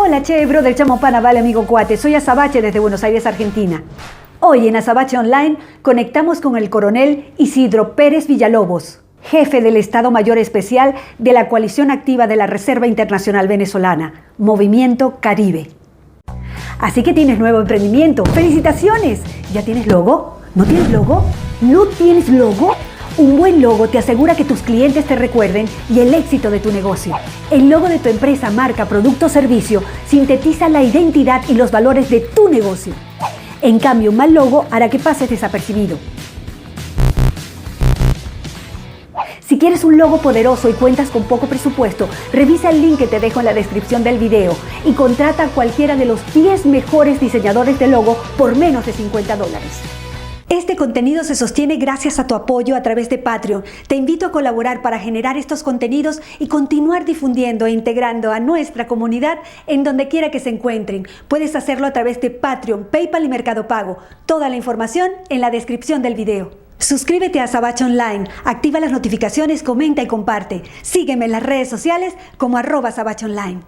Hola, che, brother, chamo pana, vale, amigo cuate. Soy Azabache desde Buenos Aires, Argentina. Hoy en Azabache Online conectamos con el coronel Isidro Pérez Villalobos, jefe del Estado Mayor Especial de la Coalición Activa de la Reserva Internacional Venezolana, Movimiento Caribe. Así que tienes nuevo emprendimiento. ¡Felicitaciones! ¿Ya tienes logo? ¿No tienes logo? ¿No tienes logo? Un buen logo te asegura que tus clientes te recuerden y el éxito de tu negocio. El logo de tu empresa, marca, producto o servicio sintetiza la identidad y los valores de tu negocio. En cambio, un mal logo hará que pases desapercibido. Si quieres un logo poderoso y cuentas con poco presupuesto, revisa el link que te dejo en la descripción del video y contrata a cualquiera de los 10 mejores diseñadores de logo por menos de $50. Este contenido se sostiene gracias a tu apoyo a través de Patreon. Te invito a colaborar para generar estos contenidos y continuar difundiendo e integrando a nuestra comunidad en donde quiera que se encuentren. Puedes hacerlo a través de Patreon, PayPal y Mercado Pago. Toda la información en la descripción del video. Suscríbete a Azabache Online, activa las notificaciones, comenta y comparte. Sígueme en las redes sociales como @Azabache Online.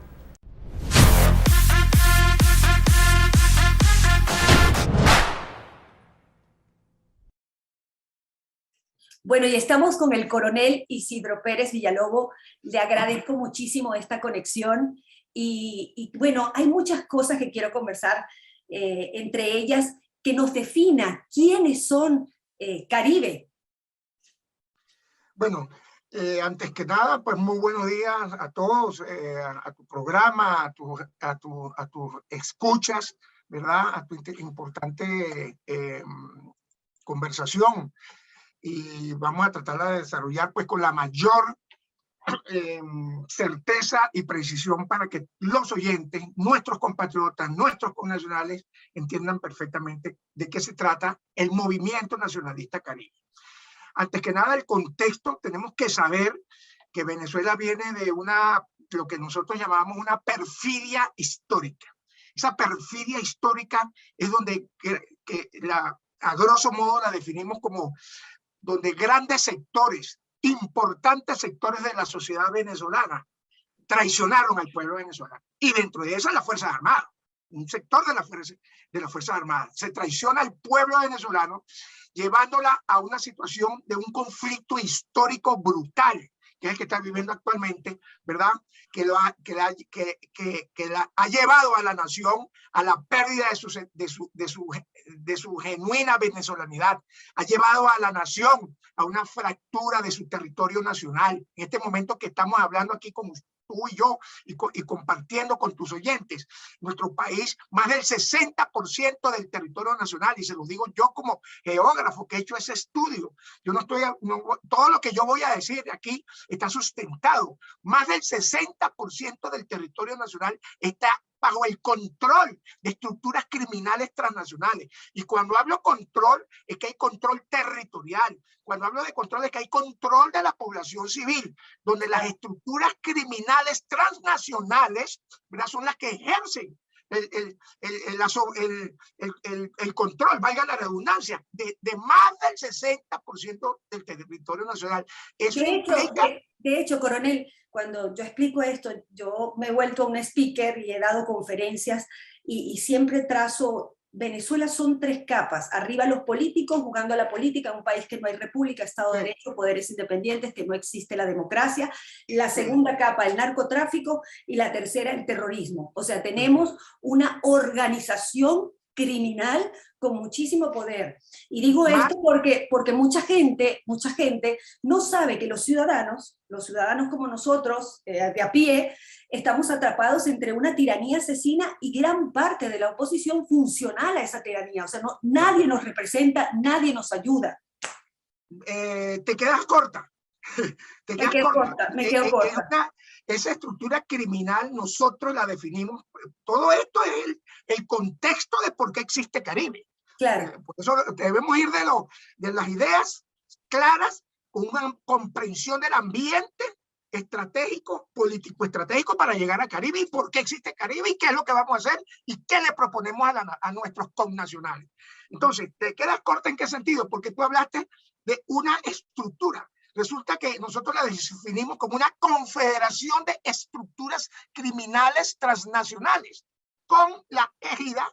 Bueno, y estamos con el coronel Isidro Pérez Villalobos. Le agradezco muchísimo esta conexión y bueno, hay muchas cosas que quiero conversar, entre ellas que nos defina quiénes son Caribe. Bueno, antes que nada, pues muy buenos días a todos, a tu programa, a tus escuchas, ¿verdad? A tu importante conversación. Y vamos a tratar de desarrollar pues con la mayor certeza y precisión para que los oyentes, nuestros compatriotas, nuestros connacionales entiendan perfectamente de qué se trata el movimiento nacionalista caribe. Antes que nada, el contexto, tenemos que saber que Venezuela viene de lo que nosotros llamamos una perfidia histórica. Esa perfidia histórica es donde a grosso modo la definimos como donde grandes sectores, importantes sectores de la sociedad venezolana traicionaron al pueblo venezolano. Y dentro de eso las Fuerzas Armadas, un sector de las Fuerzas Armadas. Se traiciona al pueblo venezolano llevándola a una situación de un conflicto histórico brutal, que es el que está viviendo actualmente, ¿verdad? Que la ha llevado a la nación a la pérdida de su genuina venezolanidad, ha llevado a la nación a una fractura de su territorio nacional. En este momento que estamos hablando aquí con tú y yo y compartiendo con tus oyentes, nuestro país, más del 60% del territorio nacional, y se lo digo yo como geógrafo que he hecho ese estudio, todo lo que yo voy a decir aquí está sustentado. Más del 60% del territorio nacional está bajo el control de estructuras criminales transnacionales. Y cuando hablo control, es que hay control territorial. Cuando hablo de control, es que hay control de la población civil, donde las estructuras criminales transnacionales, ¿verdad?, son las que ejercen el control, valga la redundancia, de más del 60% del territorio nacional. Eso implica... De hecho, coronel, cuando yo explico esto, yo me he vuelto un speaker y he dado conferencias y siempre trazo, Venezuela son 3 capas. Arriba los políticos jugando a la política, un país que no hay república, Estado de Derecho, poderes independientes, que no existe la democracia. La segunda capa, el narcotráfico, y la tercera, el terrorismo. O sea, tenemos una organización criminal con muchísimo poder. Y digo esto porque mucha gente no sabe que los ciudadanos como nosotros, de a pie, estamos atrapados entre una tiranía asesina y gran parte de la oposición funcional a esa tiranía. O sea, nadie nos representa, nadie nos ayuda. Te quedas corta. Me quedo corta. Esa estructura criminal nosotros la definimos. Todo esto es el contexto de por qué existe Caribe. Claro. Por eso debemos ir de las ideas claras, con una comprensión del ambiente estratégico, político estratégico para llegar a Caribe y por qué existe Caribe y qué es lo que vamos a hacer y qué le proponemos a nuestros connacionales. Entonces, ¿te quedas corta en qué sentido? Porque tú hablaste de una estructura. Resulta que nosotros la definimos como una confederación de estructuras criminales transnacionales, con la égida,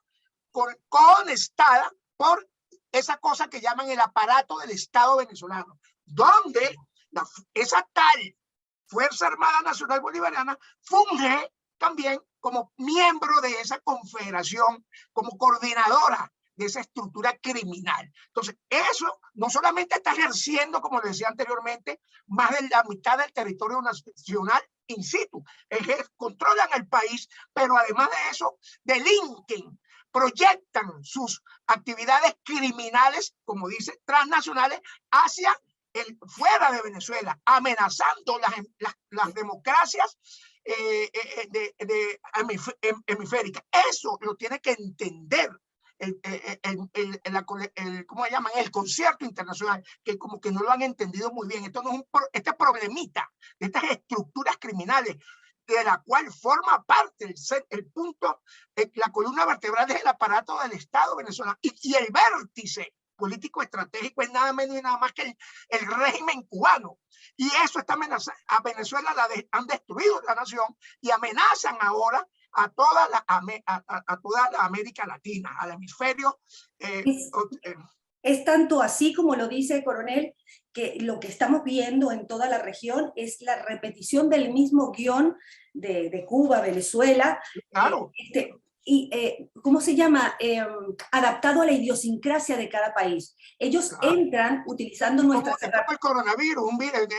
conestada por esa cosa que llaman el aparato del Estado venezolano, donde esa tal Fuerza Armada Nacional Bolivariana funge también como miembro de esa confederación, como coordinadora de esa estructura criminal. Entonces, eso no solamente está ejerciendo, como les decía anteriormente, más de la mitad del territorio nacional in situ, controlan el país, pero además de eso, delinquen, proyectan sus actividades criminales, como dice, transnacionales, hacia fuera de Venezuela, amenazando las democracias hemisféricas. Eso lo tiene que entender ¿cómo se llaman? El concierto internacional, que como que no lo han entendido muy bien. Esto no es este problemita de estas estructuras criminales, de la cual forma parte el punto, la columna vertebral del aparato del Estado venezolano, y el vértice político estratégico es nada menos y nada más que el régimen cubano. Y eso está amenazando a Venezuela, han destruido la nación y amenazan ahora a toda la América Latina, al hemisferio. Es tanto así como lo dice el coronel, que lo que estamos viendo en toda la región es la repetición del mismo guión de Cuba, Venezuela. Claro. ¿Cómo se llama? Adaptado a la idiosincrasia de cada país. Ellos entran utilizando nuestras herramientas. Como el coronavirus,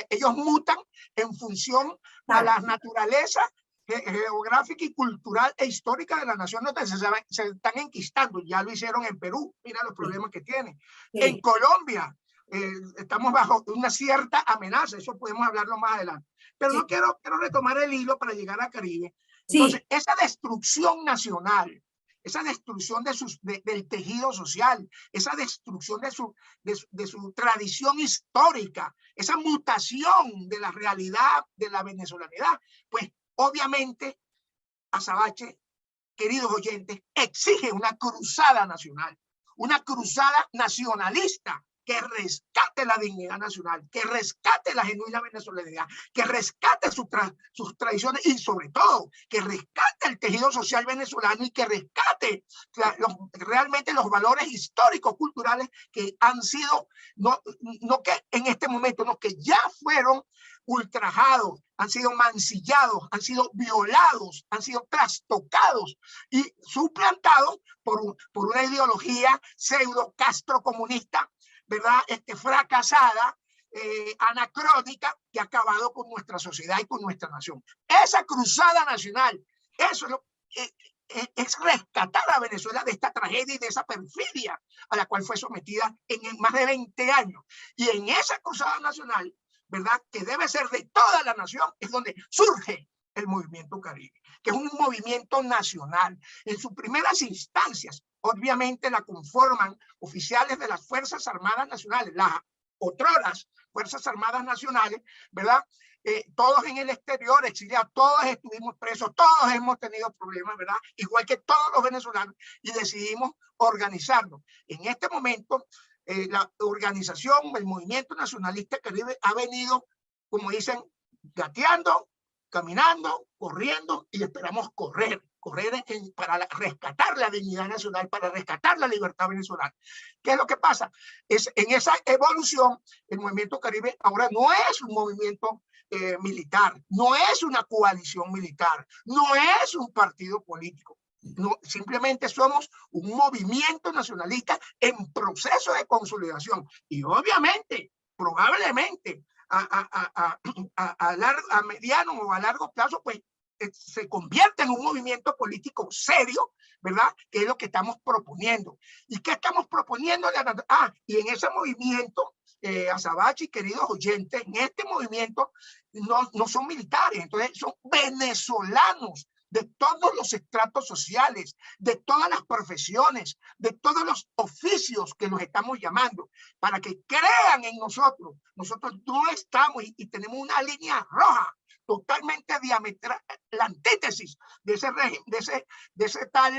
ellos mutan en función a la naturaleza geográfica y cultural e histórica de la nación donde se están enquistando. Ya lo hicieron en Perú, mira los problemas que tienen. En Colombia estamos bajo una cierta amenaza, eso podemos hablarlo más adelante. Pero no quiero retomar el hilo para llegar a Caribe. Entonces, esa destrucción nacional, esa destrucción del tejido social, esa destrucción de su tradición histórica, esa mutación de la realidad de la venezolanidad, pues obviamente Azabache, queridos oyentes, exige una cruzada nacional, una cruzada nacionalista que rescate la dignidad nacional, que rescate la genuina venezolanidad, que rescate sus tradiciones y sobre todo que rescate el tejido social venezolano y que rescate realmente los valores históricos, culturales que han sido, no que en este momento, no, que ya fueron ultrajados, han sido mancillados, han sido violados, han sido trastocados y suplantados por una ideología pseudo castrocomunista, ¿verdad? Fracasada, anacrónica, que ha acabado con nuestra sociedad y con nuestra nación. Esa cruzada nacional, eso es rescatar a Venezuela de esta tragedia y de esa perfidia a la cual fue sometida en más de 20 años. Y en esa cruzada nacional, ¿verdad?, que debe ser de toda la nación, es donde surge el movimiento Caribe, que es un movimiento nacional. En sus primeras instancias, obviamente la conforman oficiales de las Fuerzas Armadas Nacionales, las otroras Fuerzas Armadas Nacionales, ¿verdad? Todos en el exterior, exiliados, todos estuvimos presos, todos hemos tenido problemas, ¿verdad? Igual que todos los venezolanos, y decidimos organizarnos. En este momento, la organización, el movimiento nacionalista Caribe ha venido, como dicen, gateando, caminando, corriendo, y esperamos correr para rescatar la dignidad nacional, para rescatar la libertad venezolana. ¿Qué es lo que pasa? En esa evolución, el movimiento Caribe ahora no es un movimiento militar, no es una coalición militar, no es un partido político. No, simplemente somos un movimiento nacionalista en proceso de consolidación y obviamente, probablemente a mediano o a largo plazo, pues se convierte en un movimiento político serio, ¿verdad? Que es lo que estamos proponiendo. ¿Y qué estamos proponiendo? Y en ese movimiento, Azabache, queridos oyentes, en este movimiento no son militares, entonces son venezolanos de todos los estratos sociales, de todas las profesiones, de todos los oficios que nos estamos llamando, para que crean en nosotros. Nosotros no estamos y tenemos una línea roja totalmente diametral, la antítesis de ese régimen, de ese tal,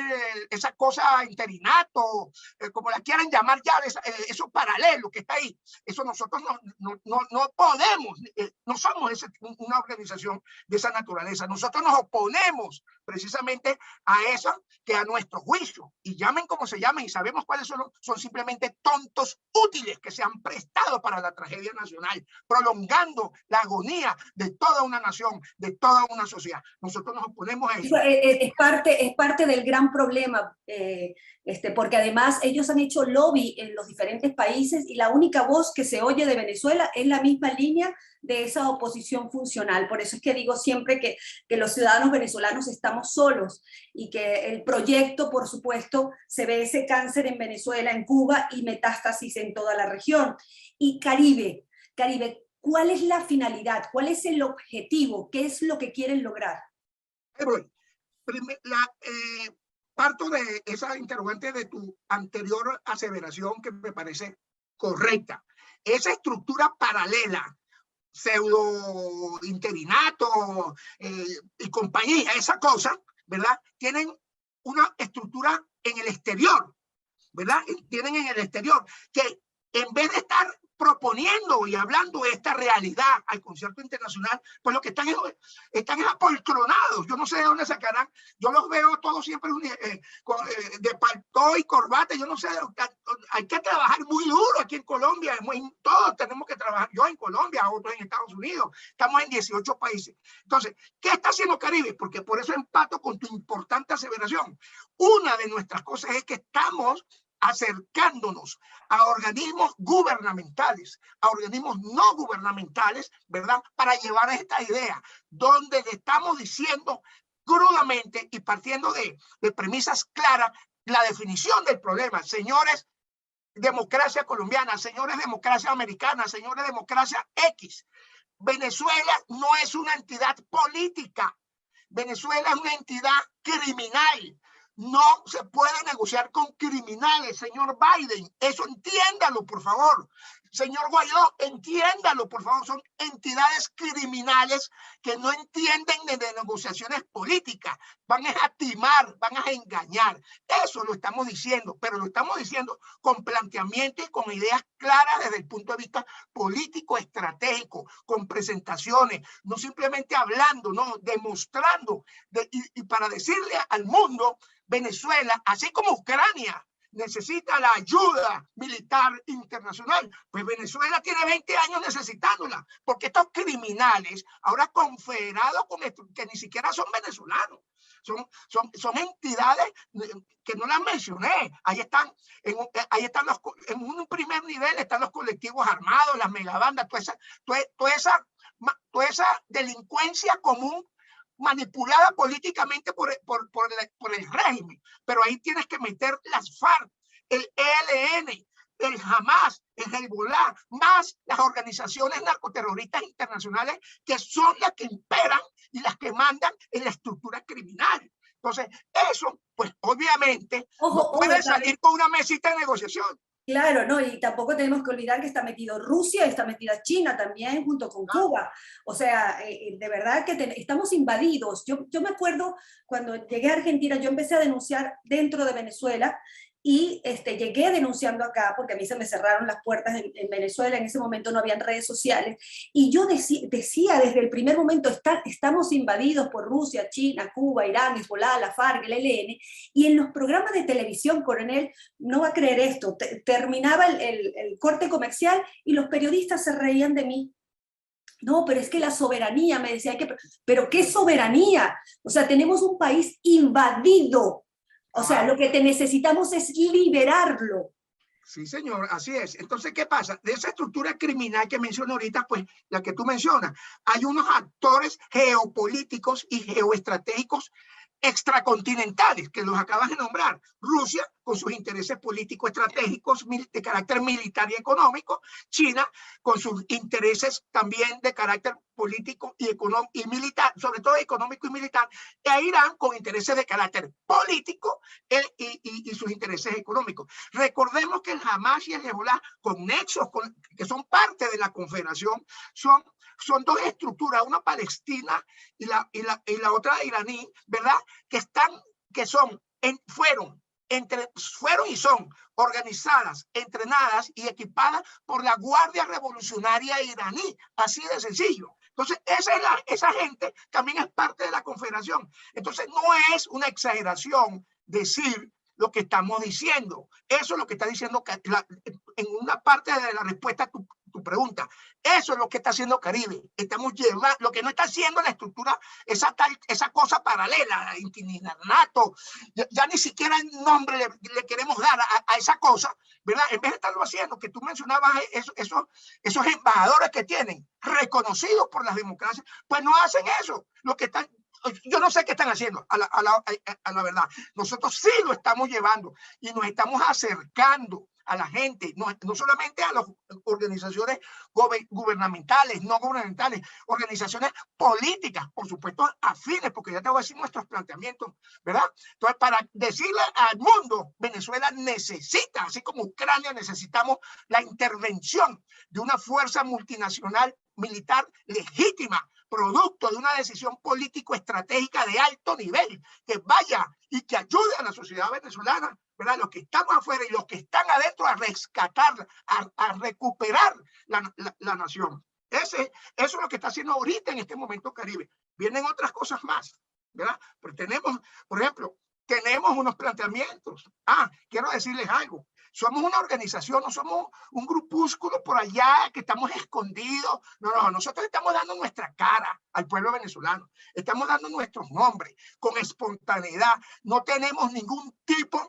esa cosa interinato, como la quieran llamar ya, eso paralelo que está ahí. Eso nosotros no podemos, no somos una organización de esa naturaleza. Nosotros nos oponemos precisamente a eso que a nuestro juicio, y llamen como se llamen, y sabemos cuáles son simplemente tontos útiles que se han prestado para la tragedia nacional, prolongando la agonía de toda una nación, de toda una sociedad. Nosotros nos oponemos a eso. Es parte del gran problema, porque además ellos han hecho lobby en los diferentes países y la única voz que se oye de Venezuela es la misma línea de esa oposición funcional. Por eso es que digo siempre que los ciudadanos venezolanos estamos solos y que el proyecto, por supuesto, se ve ese cáncer en Venezuela, en Cuba y metástasis en toda la región. Y Caribe, ¿cuál es la finalidad? ¿Cuál es el objetivo? ¿Qué es lo que quieren lograr? Parto de esa interrogante de tu anterior aseveración que me parece correcta. Esa estructura paralela, pseudo interinato y compañía, esa cosa, ¿verdad? Tienen una estructura en el exterior, ¿verdad? Tienen en el exterior que en vez de estar proponiendo y hablando de esta realidad al concierto internacional, pues lo que están es apoltronados. Yo no sé de dónde sacarán. Yo los veo todos siempre de paltó y corbata. Yo no sé, hay que trabajar muy duro aquí en Colombia. Todos tenemos que trabajar. Yo en Colombia, otros en Estados Unidos. Estamos en 18 países. Entonces, ¿qué está haciendo Caribe? Porque por eso empato con tu importante aseveración. Una de nuestras cosas es que estamos acercándonos a organismos gubernamentales, a organismos no gubernamentales, ¿verdad? Para llevar esta idea, donde le estamos diciendo crudamente y partiendo de premisas claras la definición del problema. Señores, democracia colombiana, señores, democracia americana, señores, democracia X. Venezuela no es una entidad política. Venezuela es una entidad criminal. No se puede negociar con criminales, señor Biden. Eso entiéndalo, por favor. Señor Guaidó, entiéndalo, por favor. Son entidades criminales que no entienden de negociaciones políticas. Van a timar, van a engañar. Eso lo estamos diciendo, pero lo estamos diciendo con planteamiento y con ideas claras desde el punto de vista político, estratégico, con presentaciones, no simplemente hablando, no, demostrando. Y para decirle al mundo, Venezuela, así como Ucrania, necesita la ayuda militar internacional, pues Venezuela tiene 20 años necesitándola, porque estos criminales, ahora confederados con esto, que ni siquiera son venezolanos, son entidades que no las mencioné. Ahí están en un primer nivel están los colectivos armados, las megabandas, toda esa delincuencia común manipulada políticamente por el régimen. Pero ahí tienes que meter las FARC, el ELN, el Hamas, el Hezbollah, más las organizaciones narcoterroristas internacionales que son las que imperan y las que mandan en la estructura criminal. Entonces, eso, pues obviamente, no puede salir con una mesita de negociación. Claro, no, y tampoco tenemos que olvidar que está metido Rusia, está metida China también, junto con Cuba. O sea, de verdad que estamos invadidos. Yo me acuerdo cuando llegué a Argentina, yo empecé a denunciar dentro de Venezuela y llegué denunciando acá porque a mí se me cerraron las puertas en Venezuela, en ese momento no habían redes sociales, y yo decía desde el primer momento, estamos invadidos por Rusia, China, Cuba, Irán, Hezbollah, la FARC, el ELN, y en los programas de televisión, coronel, no va a creer esto, terminaba el corte comercial y los periodistas se reían de mí. No, pero es que la soberanía, me decía, pero ¿qué soberanía? O sea, tenemos un país invadido. O sea, lo que necesitamos es liberarlo. Sí, señor, así es. Entonces, ¿qué pasa? De esa estructura criminal que menciono ahorita, pues, la que tú mencionas, hay unos actores geopolíticos y geoestratégicos extracontinentales, que los acabas de nombrar. Rusia con sus intereses políticos estratégicos de carácter militar y económico, China con sus intereses también de carácter político y militar, sobre todo económico y militar, e Irán con intereses de carácter político y sus intereses económicos. Recordemos que el Hamas y el Hezbollah, con nexos que son parte de la confederación, son dos estructuras, una palestina y la otra iraní, ¿verdad? Fueron y son organizadas, entrenadas y equipadas por la Guardia Revolucionaria iraní, así de sencillo. Entonces, esa gente también es parte de la confederación. Entonces, no es una exageración decir lo que estamos diciendo. Eso es lo que está diciendo en una parte de la respuesta a tu pregunta. Eso es lo que está haciendo Caribe. Estamos llevando, lo que no está haciendo la estructura, esa cosa paralela, inquilinato, ya ni siquiera el nombre le queremos dar a esa cosa, ¿verdad? En vez de estarlo haciendo, que tú mencionabas esos embajadores que tienen, reconocidos por las democracias, pues no hacen eso. Lo que están, yo no sé qué están haciendo, a la verdad. Nosotros sí lo estamos llevando y nos estamos acercando a la gente, no solamente a las organizaciones gubernamentales, no gubernamentales, organizaciones políticas, por supuesto afines, porque ya te voy a decir nuestros planteamientos, ¿verdad? Entonces, para decirle al mundo, Venezuela necesita, así como Ucrania, necesitamos la intervención de una fuerza multinacional militar legítima, producto de una decisión político-estratégica de alto nivel, que vaya y que ayude a la sociedad venezolana, ¿verdad? Los que estamos afuera y los que están adentro a rescatarla, a recuperar la nación. Eso es lo que está haciendo ahorita en este momento Caribe. Vienen otras cosas más, ¿verdad? Pero tenemos, por ejemplo, tenemos unos planteamientos. Quiero decirles algo. Somos una organización, no somos un grupúsculo por allá que estamos escondidos. No, nosotros estamos dando nuestra cara al pueblo venezolano. Estamos dando nuestros nombres con espontaneidad. No tenemos ningún tipo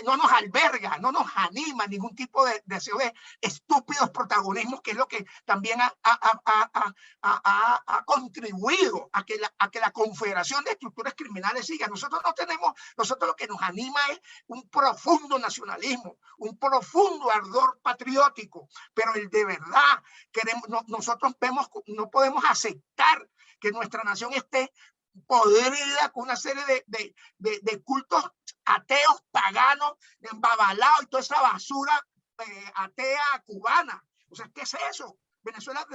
no nos alberga, no nos anima ningún tipo de deseo de estúpidos protagonismos, que es lo que también ha contribuido a que la confederación de estructuras criminales siga. Nosotros lo que nos anima es un profundo nacionalismo, un profundo ardor patriótico, pero el de verdad nosotros no podemos aceptar que nuestra nación esté podrida con una serie de cultos ateos, paganos, embabalados y toda esa basura atea cubana. O sea, ¿qué es eso? Venezuela,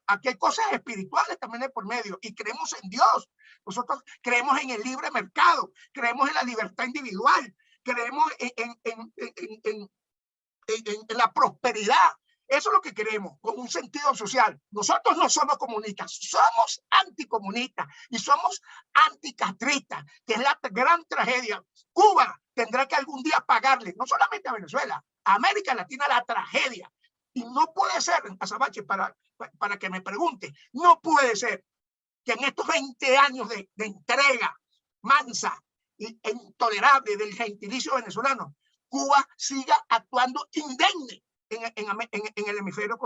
aquí hay cosas espirituales también de por medio, y creemos en Dios. Nosotros creemos en el libre mercado, creemos en la libertad individual, creemos en la prosperidad. Eso es lo que queremos, con un sentido social. Nosotros no somos comunistas, somos anticomunistas y somos anticastristas, que es la gran tragedia. Cuba tendrá que algún día pagarle, no solamente a Venezuela, a América Latina, la tragedia. Y no puede ser, Azabache, para que me pregunte, no puede ser que en estos 20 años de entrega mansa e intolerable del gentilicio venezolano, Cuba siga actuando indemne en el hemisferio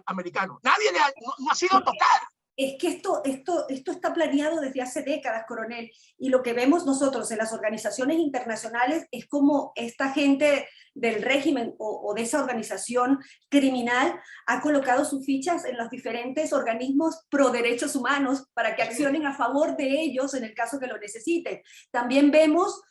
americano. Nadie no ha sido tocada. Es que esto está planeado desde hace décadas, coronel, y lo que vemos nosotros en las organizaciones internacionales es como esta gente del régimen o de esa organización criminal ha colocado sus fichas en los diferentes organismos pro derechos humanos para que accionen a favor de ellos en el caso que lo necesiten. También vemos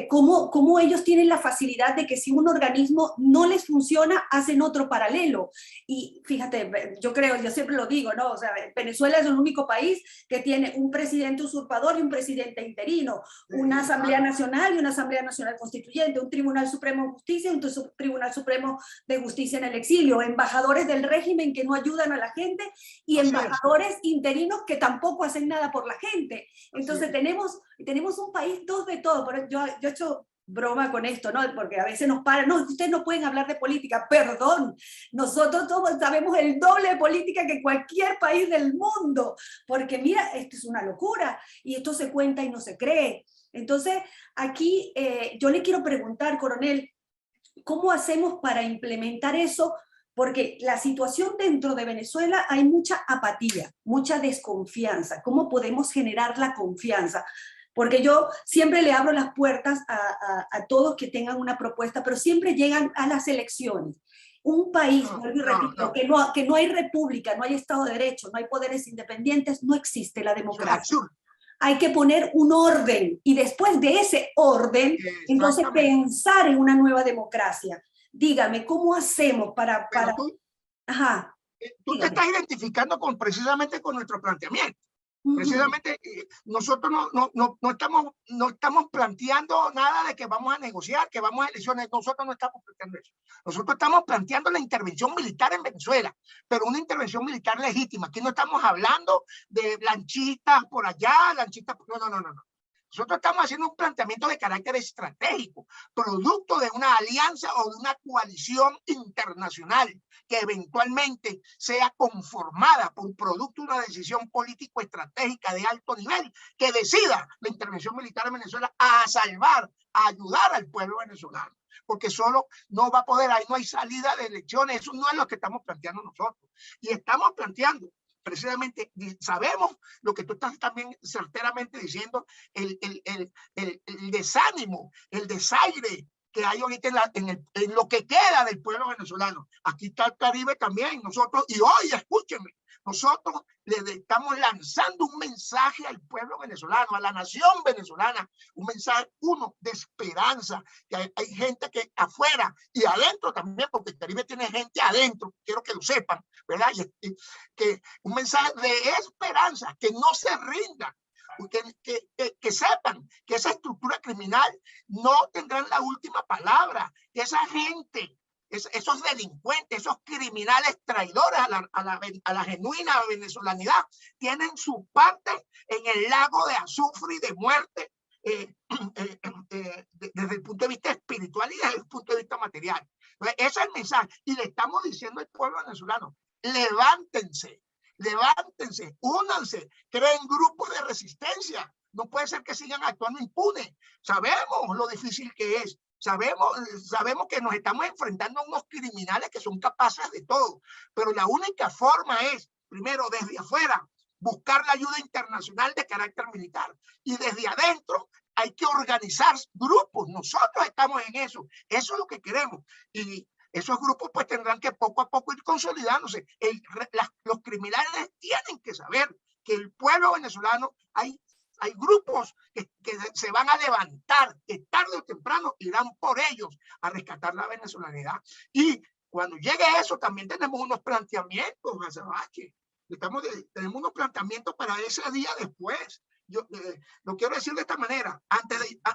cómo ellos tienen la facilidad de que si un organismo no les funciona, hacen otro paralelo. Y fíjate, yo siempre lo digo, ¿no? O sea, Venezuela es el único país que tiene un presidente usurpador y un presidente interino, una Asamblea Nacional y una Asamblea Nacional Constituyente, un Tribunal Supremo de Justicia y un Tribunal Supremo de Justicia en el exilio, embajadores del régimen que no ayudan a la gente y embajadores interinos que tampoco hacen nada por la gente. Entonces tenemos un país dos de todo. Yo he hecho broma con esto, ¿no? Porque a veces nos paran, no, ustedes no pueden hablar de política, perdón, nosotros todos sabemos el doble de política que cualquier país del mundo, porque mira, esto es una locura, y esto se cuenta y no se cree. Entonces, aquí yo le quiero preguntar, coronel, ¿cómo hacemos para implementar eso? Porque la situación dentro de Venezuela hay mucha apatía, mucha desconfianza. ¿Cómo podemos generar la confianza? porque yo siempre le abro las puertas a todos que tengan una propuesta, pero siempre llegan a las elecciones. Un país, vuelvo y repito, que no hay república, no hay Estado de Derecho, no hay poderes independientes, no existe la democracia. Hay que poner un orden y después de ese orden, entonces pensar en una nueva democracia. Dígame, ¿cómo hacemos para... Ajá. Tú te estás identificando precisamente con nuestro planteamiento. Precisamente nosotros no estamos planteando nada de que vamos a negociar, que vamos a elecciones. Nosotros no estamos planteando eso. Nosotros estamos planteando la intervención militar en Venezuela, pero una intervención militar legítima. Aquí no estamos hablando de lanchitas por allá, lanchitas por... No. Nosotros estamos haciendo un planteamiento de carácter estratégico, producto de una alianza o de una coalición internacional que eventualmente sea conformada por producto de una decisión político-estratégica de alto nivel que decida la intervención militar en Venezuela a salvar, a ayudar al pueblo venezolano. Porque solo no va a poder, ahí no hay salida de elecciones, eso no es lo que estamos planteando nosotros. Y estamos planteando precisamente, sabemos lo que tú estás también certeramente diciendo, el desánimo, el desaire que hay ahorita en lo que queda del pueblo venezolano. Aquí está el Caribe también, nosotros, y hoy, escúchenme, nosotros le estamos lanzando un mensaje al pueblo venezolano, a la nación venezolana, un mensaje, uno, de esperanza, que hay gente que afuera y adentro también, porque el Caribe tiene gente adentro, quiero que lo sepan, ¿verdad? Y que un mensaje de esperanza, que no se rindan, que sepan que esa estructura criminal no tendrán la última palabra, que esa gente, esos delincuentes, esos criminales traidores a la genuina venezolanidad, tienen su parte en el lago de azufre y de muerte desde el punto de vista espiritual y desde el punto de vista material. Entonces, ese es el mensaje. Y le estamos diciendo al pueblo venezolano, levántense, levántense, únanse, creen grupos de resistencia. No puede ser que sigan actuando impunes. Sabemos lo difícil que es. Sabemos que nos estamos enfrentando a unos criminales que son capaces de todo, pero la única forma es, primero, desde afuera, buscar la ayuda internacional de carácter militar, y desde adentro hay que organizar grupos. Nosotros estamos en eso es lo que queremos, y esos grupos pues tendrán que poco a poco ir consolidándose. Los criminales tienen que saber que el pueblo venezolano, hay grupos que se van a levantar, que tarde o temprano irán por ellos a rescatar la venezolanidad. Y cuando llegue eso, también tenemos unos planteamientos, Azabache. Tenemos unos planteamientos para ese día después. Yo lo quiero decir de esta manera.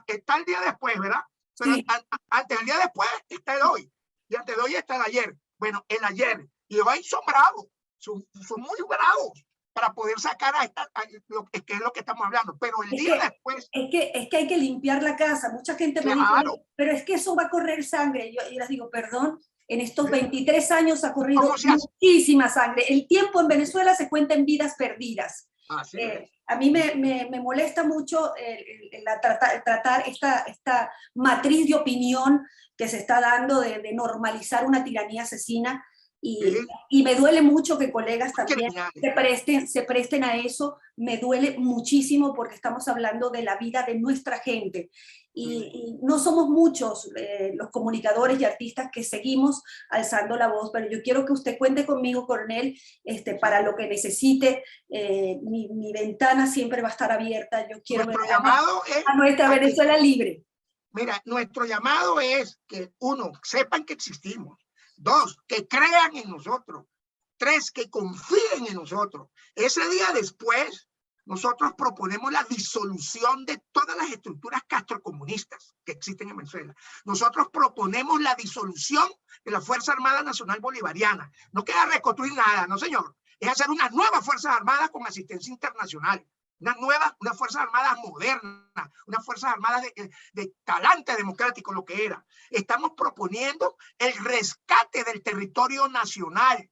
Está el día después, ¿verdad? Pero sí, antes del día después está el hoy. Y antes de hoy está el ayer. Bueno, el ayer y hoy son bravos. Son muy bravos para poder sacar que es lo que estamos hablando. Pero el día después... Es que hay que limpiar la casa. Mucha gente me dice, pero es que eso va a correr sangre. Yo les digo, perdón, en estos 23 años ha corrido muchísima sangre. El tiempo en Venezuela se cuenta en vidas perdidas. A mí me molesta mucho tratar esta matriz de opinión que se está dando de normalizar una tiranía asesina. Y me duele mucho que colegas también se presten a eso. Me duele muchísimo porque estamos hablando de la vida de nuestra gente. Y no somos muchos los comunicadores y artistas que seguimos alzando la voz, pero yo quiero que usted cuente conmigo, coronel, para lo que necesite. Mi ventana siempre va a estar abierta. Yo quiero ver a nuestra Venezuela libre. Mira, nuestro llamado es que, uno, sepan que existimos. Dos, que crean en nosotros. Tres, que confíen en nosotros. Ese día después, nosotros proponemos la disolución de todas las estructuras castrocomunistas que existen en Venezuela. Nosotros proponemos la disolución de la Fuerza Armada Nacional Bolivariana. No queda reconstruir nada, no señor. Es hacer unas nuevas Fuerzas Armadas con asistencia internacional. Una Fuerzas Armadas moderna, una Fuerzas Armadas de talante democrático, lo que era. Estamos proponiendo el rescate del territorio nacional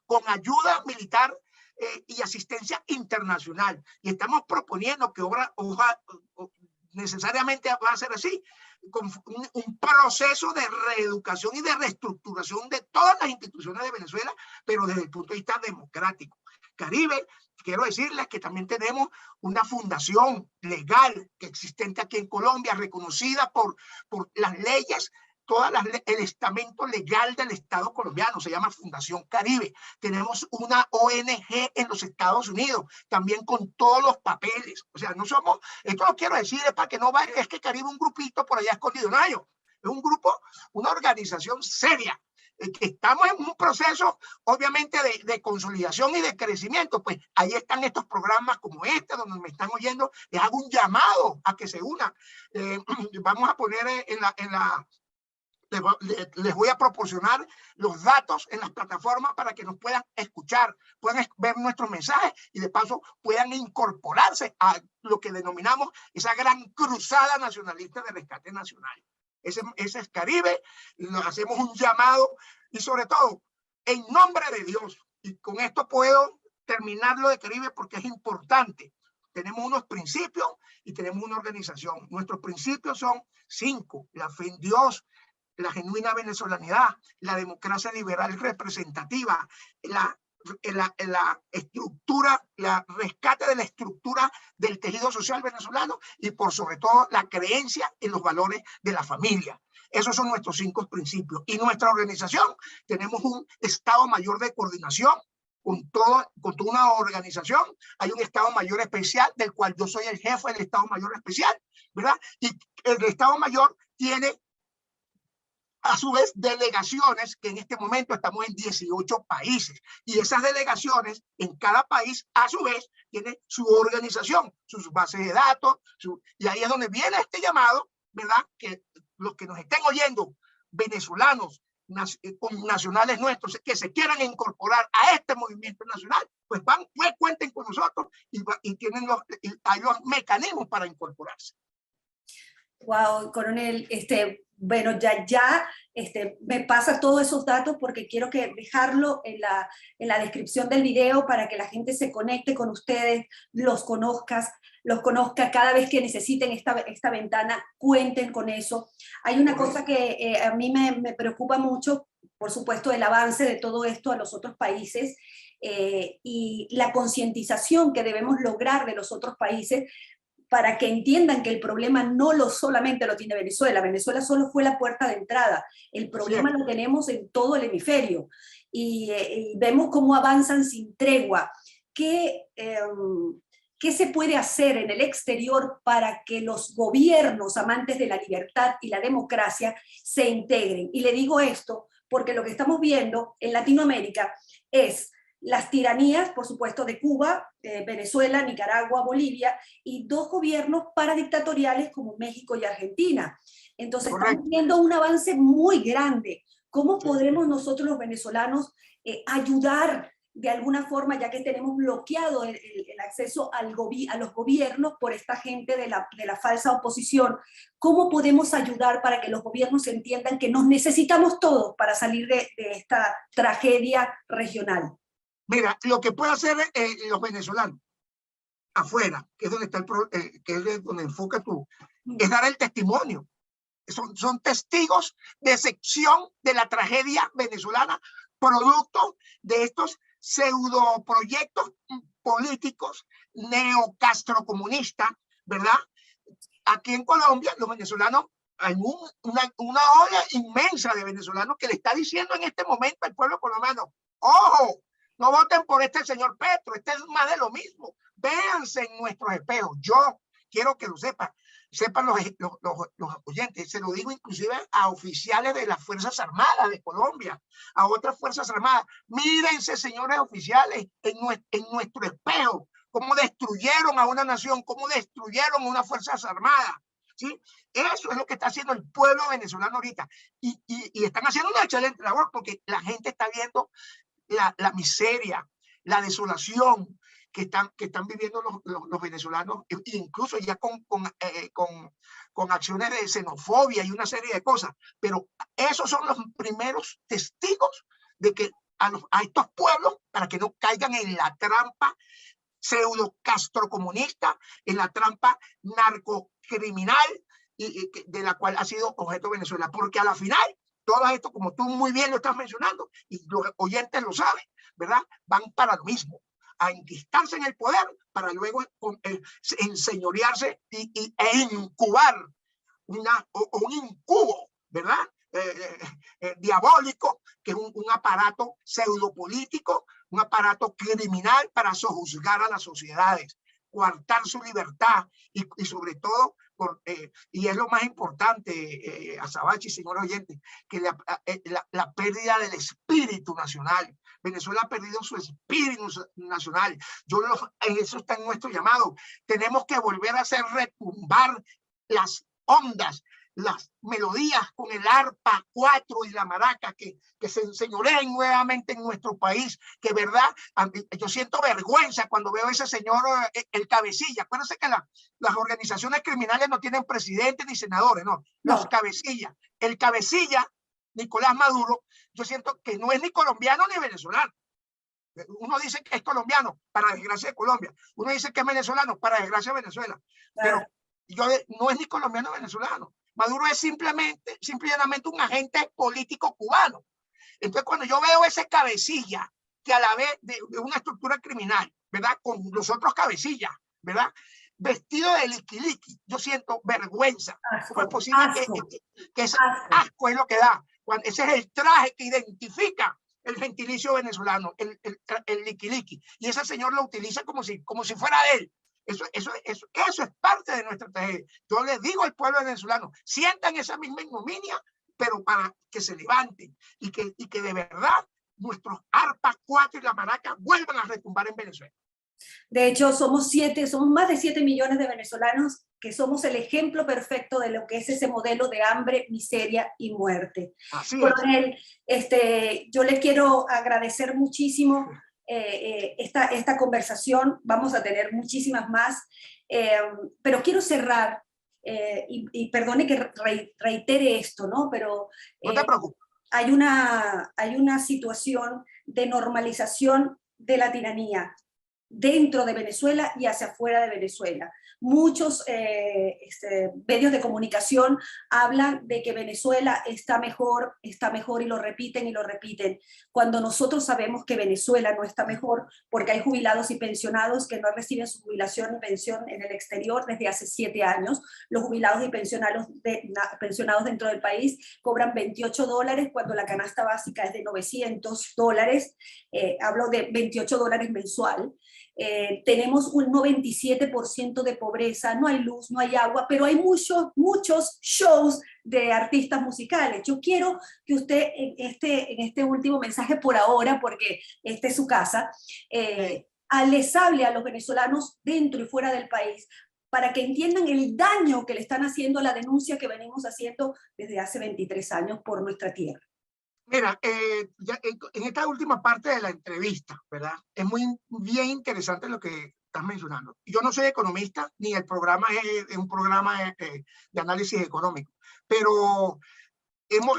con ayuda militar y asistencia internacional. Y estamos proponiendo que necesariamente va a ser así, con un proceso de reeducación y de reestructuración de todas las instituciones de Venezuela, pero desde el punto de vista democrático. Caribe quiero decirles que también tenemos una fundación legal que existente aquí en Colombia, reconocida por las leyes, el estamento legal del Estado colombiano, se llama Fundación Caribe. Tenemos una ONG en los Estados Unidos, también con todos los papeles. O sea, no somos, esto lo quiero decir es para que no vayan, es que Caribe es un grupito por allá escondido, no, es un grupo, una organización seria, que estamos en un proceso obviamente de consolidación y de crecimiento. Pues ahí están estos programas como este, donde me están oyendo. Les hago un llamado a que se unan. Vamos a poner les voy a proporcionar los datos en las plataformas para que nos puedan escuchar, puedan ver nuestros mensajes y de paso puedan incorporarse a lo que denominamos esa gran cruzada nacionalista de rescate nacional. Ese es Caribe, nos hacemos un llamado y sobre todo, en nombre de Dios, y con esto puedo terminar lo de Caribe porque es importante. Tenemos unos principios y tenemos una organización. Nuestros principios son 5: la fe en Dios, la genuina venezolanidad, la democracia liberal representativa, la estructura, la rescate de la estructura del tejido social venezolano y por sobre todo la creencia en los valores de la familia. Esos son nuestros 5 principios. Y nuestra organización, tenemos un Estado Mayor de coordinación con toda una organización. Hay un Estado Mayor especial del cual yo soy el jefe del Estado Mayor especial, ¿verdad? Y el Estado Mayor tiene a su vez delegaciones, que en este momento estamos en 18 países, y esas delegaciones en cada país a su vez tiene su organización, sus bases de datos, y ahí es donde viene este llamado, ¿verdad? Que los que nos estén oyendo, venezolanos, nacionales nuestros, que se quieran incorporar a este movimiento nacional, pues cuenten con nosotros y tienen hay los mecanismos para incorporarse. Wow, coronel, bueno, ya me pasa todos esos datos porque quiero dejarlo en la descripción del video para que la gente se conecte con ustedes, los conozca cada vez que necesiten esta ventana, cuenten con eso. Hay una cosa que a mí me preocupa mucho, por supuesto, el avance de todo esto a los otros países y la concientización que debemos lograr de los otros países para que entiendan que el problema no solamente lo tiene Venezuela. Venezuela solo fue la puerta de entrada. El problema lo tenemos en todo el hemisferio. Y vemos cómo avanzan sin tregua. ¿Qué se puede hacer en el exterior para que los gobiernos amantes de la libertad y la democracia se integren? Y le digo esto porque lo que estamos viendo en Latinoamérica es las tiranías, por supuesto, de Cuba, Venezuela, Nicaragua, Bolivia, y 2 gobiernos paradictatoriales como México y Argentina. Entonces, estamos viendo un avance muy grande. ¿Cómo podremos nosotros los venezolanos ayudar de alguna forma, ya que tenemos bloqueado el acceso a los gobiernos por esta gente de la falsa oposición? ¿Cómo podemos ayudar para que los gobiernos entiendan que nos necesitamos todos para salir de esta tragedia regional? Mira, lo que puede hacer los venezolanos afuera, que es donde está que es donde enfoca tú, es dar el testimonio. Son testigos de sección de la tragedia venezolana, producto de estos pseudoproyectos políticos neocastrocomunistas, ¿verdad? Aquí en Colombia, los venezolanos, hay una ola inmensa de venezolanos que le está diciendo en este momento al pueblo colombiano: ¡ojo! No voten por este señor Petro, este es más de lo mismo. Véanse en nuestros espejos. Yo quiero que lo sepan los oyentes. Se lo digo inclusive a oficiales de las Fuerzas Armadas de Colombia, a otras Fuerzas Armadas. Mírense, señores oficiales, en nuestro espejo, cómo destruyeron a una nación, cómo destruyeron a unas Fuerzas Armadas. ¿Sí? Eso es lo que está haciendo el pueblo venezolano ahorita. Y están haciendo una excelente labor porque la gente está viendo la miseria, la desolación que están viviendo los venezolanos, incluso ya con acciones de xenofobia y una serie de cosas. Pero esos son los primeros testigos de que a estos pueblos, para que no caigan en la trampa pseudo castrocomunista, en la trampa narcocriminal de la cual ha sido objeto Venezuela. Porque a la final, todo esto, como tú muy bien lo estás mencionando, y los oyentes lo saben, ¿verdad? Van para lo mismo, a enquistarse en el poder para luego enseñorearse e incubar un incubo, ¿verdad? Diabólico, que es un aparato pseudopolítico, un aparato criminal para sojuzgar a las sociedades, coartar su libertad y sobre todo, y es lo más importante, Azabache, señor oyente, que la pérdida del espíritu nacional. Venezuela ha perdido su espíritu nacional. Eso está en nuestro llamado. Tenemos que volver a hacer retumbar las ondas, las melodías con el arpa 4 y la maraca que se enseñoreen nuevamente en nuestro país, que verdad, yo siento vergüenza cuando veo a ese señor, el cabecilla. Acuérdense que las organizaciones criminales no tienen presidentes ni senadores, no, los cabecillas. El cabecilla, Nicolás Maduro, yo siento que no es ni colombiano ni venezolano. Uno dice que es colombiano, para desgracia de Colombia. Uno dice que es venezolano, para desgracia de Venezuela. Pero no es ni colombiano ni venezolano. Maduro es simplemente y llanamente un agente político cubano. Entonces, cuando yo veo ese cabecilla que a la vez de una estructura criminal, ¿verdad? Con los otros cabecillas, ¿verdad? Vestido de liquiliqui, yo siento vergüenza. ¿Cómo es posible que ese asco es lo que da? Ese es el traje que identifica el gentilicio venezolano, el liquiliqui. Y ese señor lo utiliza como si fuera él. Eso es parte de nuestra tragedia. Yo les digo al pueblo venezolano, sientan esa misma ignominia, pero para que se levanten y que de verdad nuestros arpas 4 y la maraca vuelvan a retumbar en Venezuela. De hecho, somos más de 7 millones de venezolanos que somos el ejemplo perfecto de lo que es ese modelo de hambre, miseria y muerte. Coronel, yo le quiero agradecer muchísimo esta conversación. Vamos a tener muchísimas más, pero quiero cerrar, y perdone que reitere esto, ¿no? Pero no te preocupes. Hay una situación de normalización de la tiranía dentro de Venezuela y hacia afuera de Venezuela. Muchos medios de comunicación hablan de que Venezuela está mejor y lo repiten, cuando nosotros sabemos que Venezuela no está mejor porque hay jubilados y pensionados que no reciben su jubilación y pensión en el exterior desde hace 7 años. Los jubilados y pensionados dentro del país cobran $28 cuando la canasta básica es de $900. Hablo de $28 mensual. Tenemos un 97% de pobreza, no hay luz, no hay agua, pero hay muchos shows de artistas musicales. Yo quiero que usted en este último mensaje por ahora, porque esta es su casa, les hable a los venezolanos dentro y fuera del país para que entiendan el daño que le están haciendo a la denuncia que venimos haciendo desde hace 23 años por nuestra tierra. Mira, en esta última parte de la entrevista, ¿verdad? Es bien interesante lo que estás mencionando. Yo no soy economista, ni el programa es un programa de análisis económico, pero hemos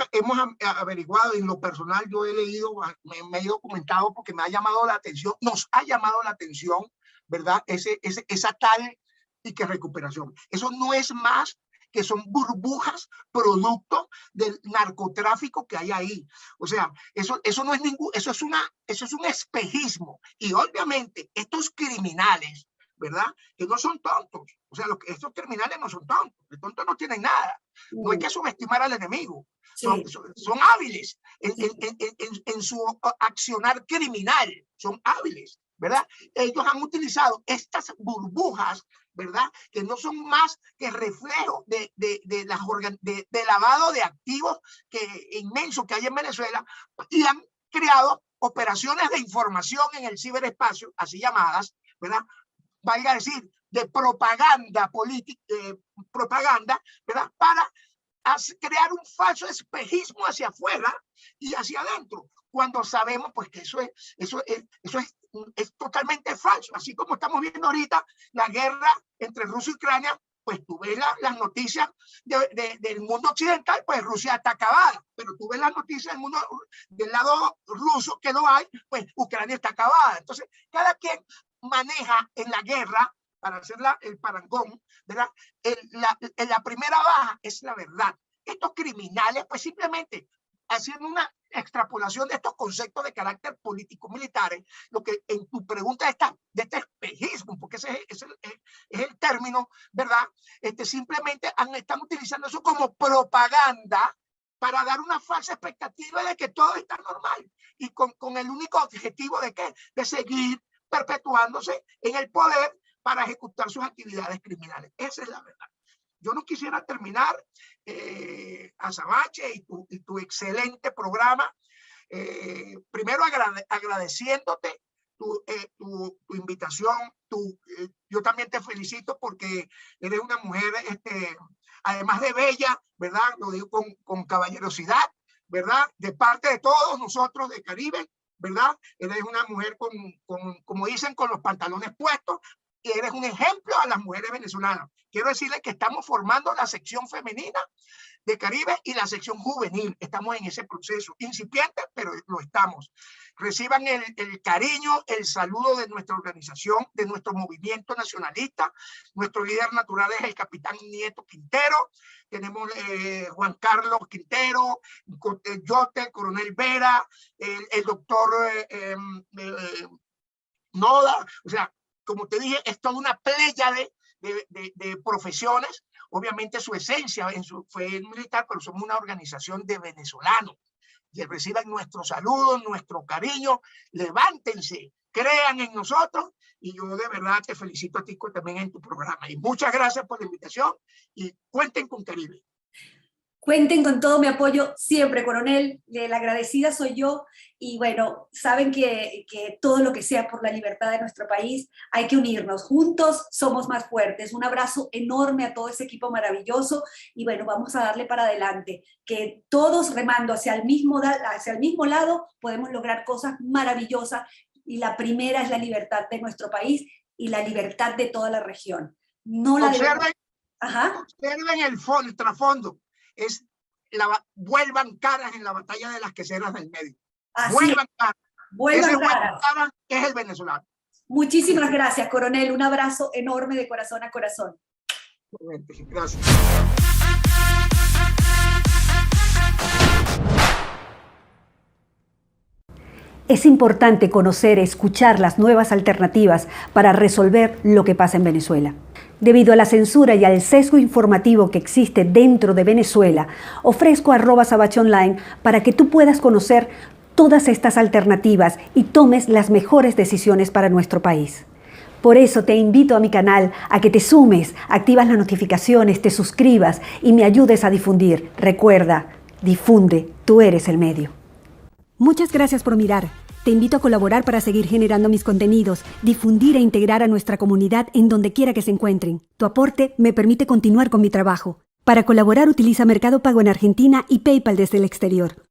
averiguado, en lo personal yo he leído, me he documentado porque me ha llamado la atención, nos ha llamado la atención, ¿verdad? Esa tal y que recuperación. Eso no es más que son burbujas producto del narcotráfico que hay ahí. O sea, eso no es eso es un espejismo. Y obviamente estos criminales, ¿verdad? Que no son tontos. O sea, estos criminales no son tontos. Los tontos no tienen nada. No hay que subestimar al enemigo. Son hábiles en su accionar criminal. Son hábiles, ¿verdad? Ellos han utilizado estas burbujas, ¿verdad? Que no son más que reflejo de lavado de activos inmenso que hay en Venezuela, y han creado operaciones de información en el ciberespacio, así llamadas, ¿verdad? Valga decir, de propaganda política, ¿verdad? Para crear un falso espejismo hacia afuera y hacia adentro, cuando sabemos pues que eso es totalmente falso. Así como estamos viendo ahorita la guerra entre Rusia y Ucrania, pues tú ves las noticias del mundo occidental, pues Rusia está acabada, pero tú ves las noticias del lado ruso que no hay, pues Ucrania está acabada. Entonces, cada quien maneja en la guerra, para hacer el parangón, ¿verdad? La primera baja es la verdad. Estos criminales, pues simplemente haciendo una extrapolación de estos conceptos de carácter político-militares, lo que en tu pregunta de este espejismo, porque ese es el término, ¿verdad? Simplemente están utilizando eso como propaganda para dar una falsa expectativa de que todo está normal y con el único objetivo de ¿qué? De seguir perpetuándose en el poder para ejecutar sus actividades criminales. Esa es la verdad. Yo no quisiera terminar, Azabache, y tu excelente programa, primero agradeciéndote tu invitación. Yo también te felicito porque eres una mujer, además de bella, ¿verdad? Lo digo con caballerosidad, ¿verdad? De parte de todos nosotros de Caribe, ¿verdad? Eres una mujer como dicen, con los pantalones puestos, y eres un ejemplo a las mujeres venezolanas. Quiero decirles que estamos formando la sección femenina de Caribe y la sección juvenil. Estamos en ese proceso, incipiente, pero lo estamos. Reciban el cariño, el saludo de nuestra organización, de nuestro movimiento nacionalista. Nuestro líder natural es el capitán Nieto Quintero. Tenemos Juan Carlos Quintero, Yote, el coronel Vera, el doctor Noda. O sea, como te dije, es toda una playa de profesiones. Obviamente su esencia fue militar, pero somos una organización de venezolanos. Y reciban nuestro saludo, nuestro cariño. Levántense, crean en nosotros. Y yo de verdad te felicito a ti también en tu programa. Y muchas gracias por la invitación y cuenten con Caribe. Cuenten con todo mi apoyo siempre, coronel. La agradecida soy yo. Y bueno, saben que todo lo que sea por la libertad de nuestro país, hay que unirnos. Juntos somos más fuertes. Un abrazo enorme a todo ese equipo maravilloso. Y bueno, vamos a darle para adelante. Que todos remando hacia el mismo lado podemos lograr cosas maravillosas. Y la primera es la libertad de nuestro país y la libertad de toda la región. No la observen el trasfondo. Vuelvan caras en la batalla de las queseras del medio. Vuelvan caras. Ese caras es el venezolano. Muchísimas gracias, coronel. Un abrazo enorme de corazón a corazón. Gracias. Es importante conocer, escuchar las nuevas alternativas para resolver lo que pasa en Venezuela. Debido a la censura y al sesgo informativo que existe dentro de Venezuela, ofrezco @SabacheOnline para que tú puedas conocer todas estas alternativas y tomes las mejores decisiones para nuestro país. Por eso te invito a mi canal a que te sumes, activas las notificaciones, te suscribas y me ayudes a difundir. Recuerda, difunde, tú eres el medio. Muchas gracias por mirar. Te invito a colaborar para seguir generando mis contenidos, difundir e integrar a nuestra comunidad en donde quiera que se encuentren. Tu aporte me permite continuar con mi trabajo. Para colaborar utiliza Mercado Pago en Argentina y PayPal desde el exterior.